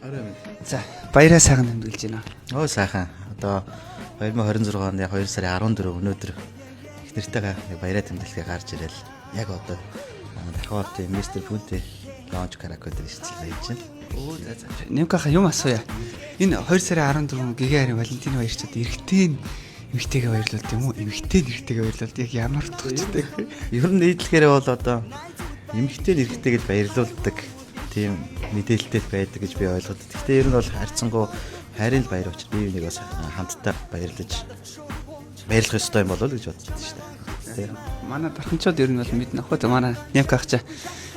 За, баяраа сайхан тэмдэглэж байна. Оо сайхан. Одоо 2026 оны 2 сарын 14 өнөөдөр их нэртэйгээ баяраа тэмдэглэгээ гарч ирэл. Яг одоо дахиад Мистер Фүнтэй лаунч каракотер шилжүүлж байна. Оо за. Нэмкаха юм асууя. Энэ 2 сарын 14 гэгээ харин Валентин баярчаад эргэтэй эмэгтэйгээ баярлуулд юм уу? Эмэгтэй эргэтэйгээ баярлуулд яг ямар утгатай. Ер нь нийтлэхээр бол одоо эмэгтэй эргэтэй гэж баярлуулдаг тийм мэдээлэлтэй байдаг гэж би ойлгоод. Гэхдээ ер нь бол харьцангуй хайрын л баяр учраас би энийг бас хамтдаа баярлах ёстой юм болов уу гэж бодсон шүү дээ. Манай дарханчууд ер нь бол мэднэ ах та манай Нямка ах чаа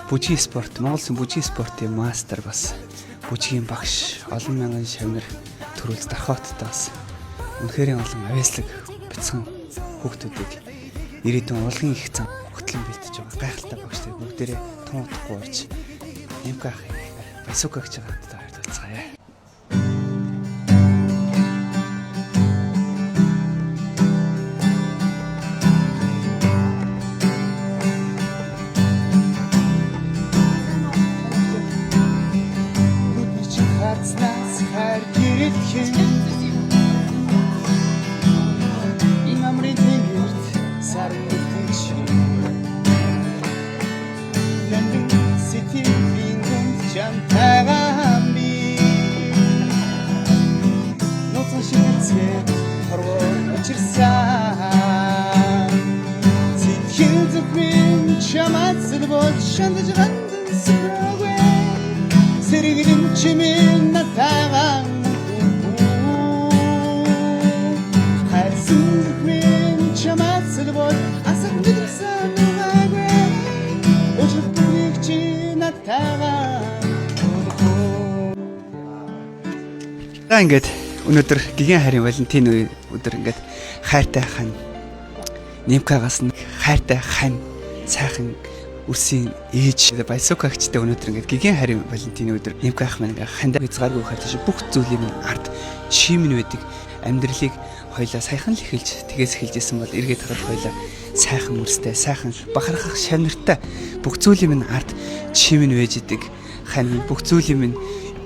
бүжгийн спорт, Монголын бүжгийн спортын мастер бас бүжгийн багш, олон мянган шавнар төрүүлж дархааттай бас үнэхээр олон авьяаслаг бяцхан хүүхдүүдийг ирээдүйн урлагийн их зам хөтлөн бэлтэж байгаа гайхалтай багштай бүгдээрээ тун утгагүй орж Нямка ах Байсукагч хамтдаа баярлалцгаая. Ингээд өнөөдөр гигэн харин Валентин өдөр ингээд хайртай хань Нимкагаас нь хайртай хань сайхан үрсийн ээж Байсукагчтай өнөөдөр ингээд гигэн харин Валентин өдөр Нимка ах маань ингээд хандаа хязгааргүй хайртай бүх зүйлийн минь ард чимэн байдаг амьдралыг хоёлаа сайхан л эхэлж тгээс эхэлжсэн бол эргээд хараад хоёлаа сайхан үрстэй сайхан бахархах шавнартай бүх зүйлийн минь ард чимэн байж идэг хань бүх зүйлийн минь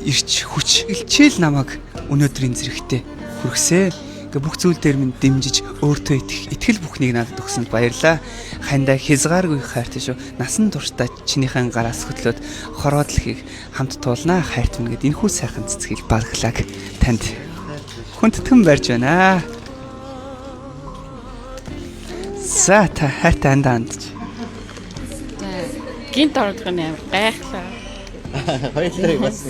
ирч хүч илчээл намайг өнөөдрийн зэрэгтэй хүргэсэй. Ингээ бүх зүйл дээр минь дэмжиж өөртөө итгэл бүхнийг надад өгсөнд баярлаа. Хандаа хязгааргүй хайртай шүү. Насан туршдаа чинийхэн гараас хөтлөөд хороодлохыг хамт туулнаа хайрт минь гэд энэхүү сайхан цэцгийг балглааг танд хүндэтгэн барьж байна. За та хайртай андаа андж. Гинт ордог нь амар гайхлаа. Хоёулаа бас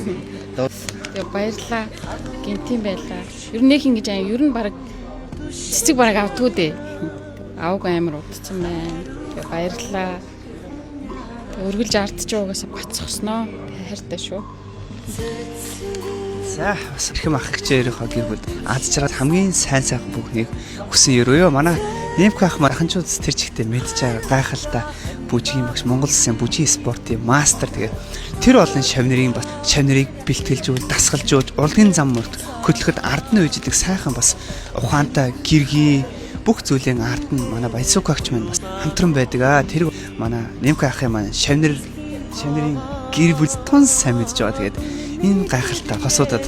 Тэгээ баярлаа. Гинтийн байлаа. Ер нь ингэж ер нь баг цэцэг бараг авдгүй дээ. Аваагүй амар удцсан байна. Тэгээ баярлаа. Өргөлж ардч байгаагаас бацчихсноо. Хайртай шүү. За бас хэрхэм ах гэрийнхөө гэр бүл аз жаргал хамгийн сайн сайхан бүхнийг хүсэн ерөөё. Манай Нимка ах маханчууд тэр чигтээ мэдж байгаа гайхалтай бүжгийн багш Монгол Улсын бүжгийн спортын мастер. Тэгээд тэр олон шавнырыг бэлтгэлжүүл, дасгалжуулж, урлагийн зам мөрт хөтлөхөд ард нь үйждэг сайхан бас ухаантай гэргий бүх зүйлийн ард нь манай Байсукагч маань бас хамтран байдаг. Тэр манай Нимка ахын маань шавнырын гэр бүл тун сайн мэдж байгаа. Тэгээд энэ гайхалтай хосуудад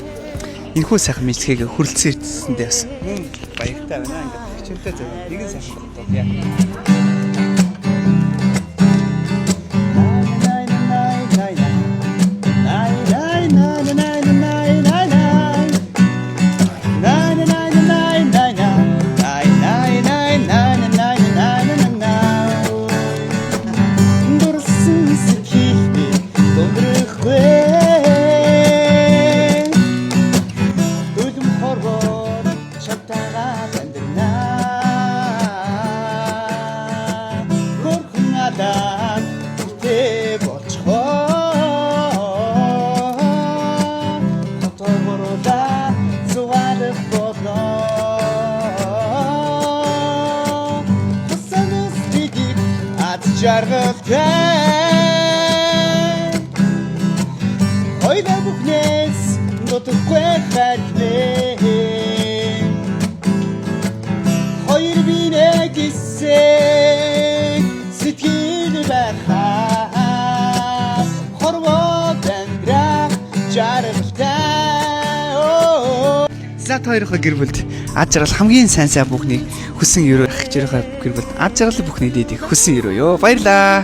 энэхүү сайхан мэдлэгийг хүрэлцээсэндээ бас баяртай байна. Ингээд хичээлтэй зөв нэгэн сайхан бодоо. жаргалтай Хоёлаа бүхнээс дутхгүй хайртай Хоёр бинэ гисэн сэтгэл байхаа Хорвоо амьдрах жаргалтай Злат хоёроо гэр бүлд ад жаргал хамгийн сайн бүхнийг хүсэн өрөө ах гэж гэр бүлд ад жаргалын бүхний дээдийг хүсэн өрөө ёо. Баярлаа.